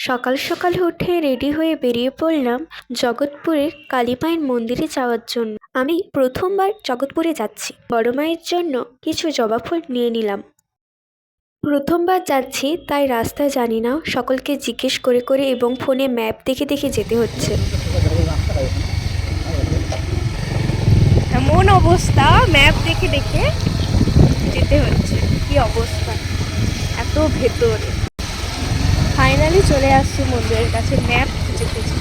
সকাল সকাল উঠে রেডি হয়ে বেরিয়ে পড়লাম জগৎপুরের কালী মায়ের মন্দিরে যাওয়ার জন্য। আমি প্রথমবার জগৎপুরে যাচ্ছি। বড় মায়ের জন্য কিছু জবা ফুল নিয়ে নিলাম। প্রথমবার যাচ্ছি তাই রাস্তা জানি না, সকলকে জিজ্ঞেস করে করে এবং ফোনে ম্যাপ দেখে দেখে যেতে হচ্ছে। এমন অবস্থা, ম্যাপ দেখে দেখে যেতে হচ্ছে। কি অবস্থা, এত ভেতরে। ফাইনালি চলে আসছি মন্দিরের কাছে, ম্যাপ খুঁজে খুঁজে।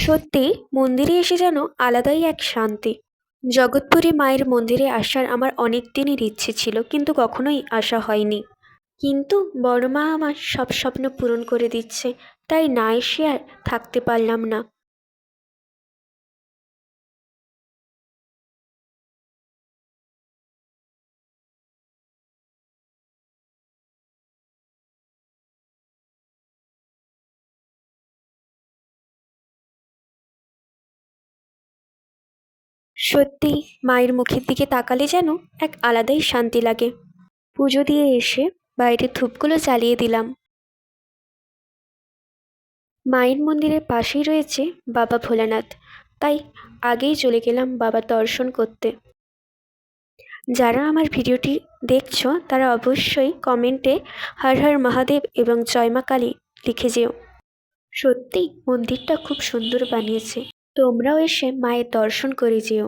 সত্যি মন্দিরে এসে যেন আলাদাই এক শান্তি। জগৎপুরে মায়ের মন্দিরে আসার আমার অনেক দিনের ইচ্ছে ছিল, কিন্তু কখনোই আসা হয়নি। কিন্তু বড় মা আমার সব স্বপ্ন পূরণ করে দিচ্ছে, তাই না এসে আর থাকতে পারলাম না। সত্যি মায়ের মুখের দিকে তাকালে যেন এক আলাদাই শান্তি লাগে। পুজো দিয়ে এসে বাইরে ধূপগুলো জ্বালিয়ে দিলাম। মায়ের মন্দিরের পাশেই রয়েছে বাবা ভোলানাথ, তাই আগেই চলে গেলাম বাবার দর্শন করতে। যারা আমার ভিডিওটি দেখছো তারা অবশ্যই কমেন্টে হর হর মহাদেব এবং জয় মা কালী লিখে যেও। সত্যি মন্দিরটা খুব সুন্দর বানিয়েছে, তোমরাও এসে মায়ের দর্শন করে যেও।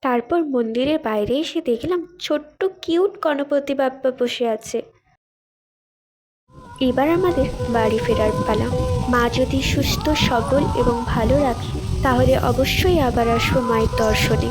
তারপর মন্দিরের বাইরে এসে দেখলাম ছোট্ট কিউট গণপতি বাপ্পা বসে আছে। এবার আমাদের বাড়ি ফেরার পালা। মা যদি সুস্থ সবল এবং ভালো রাখে তাহলে অবশ্যই আবার আসবো মায়ের দর্শনে।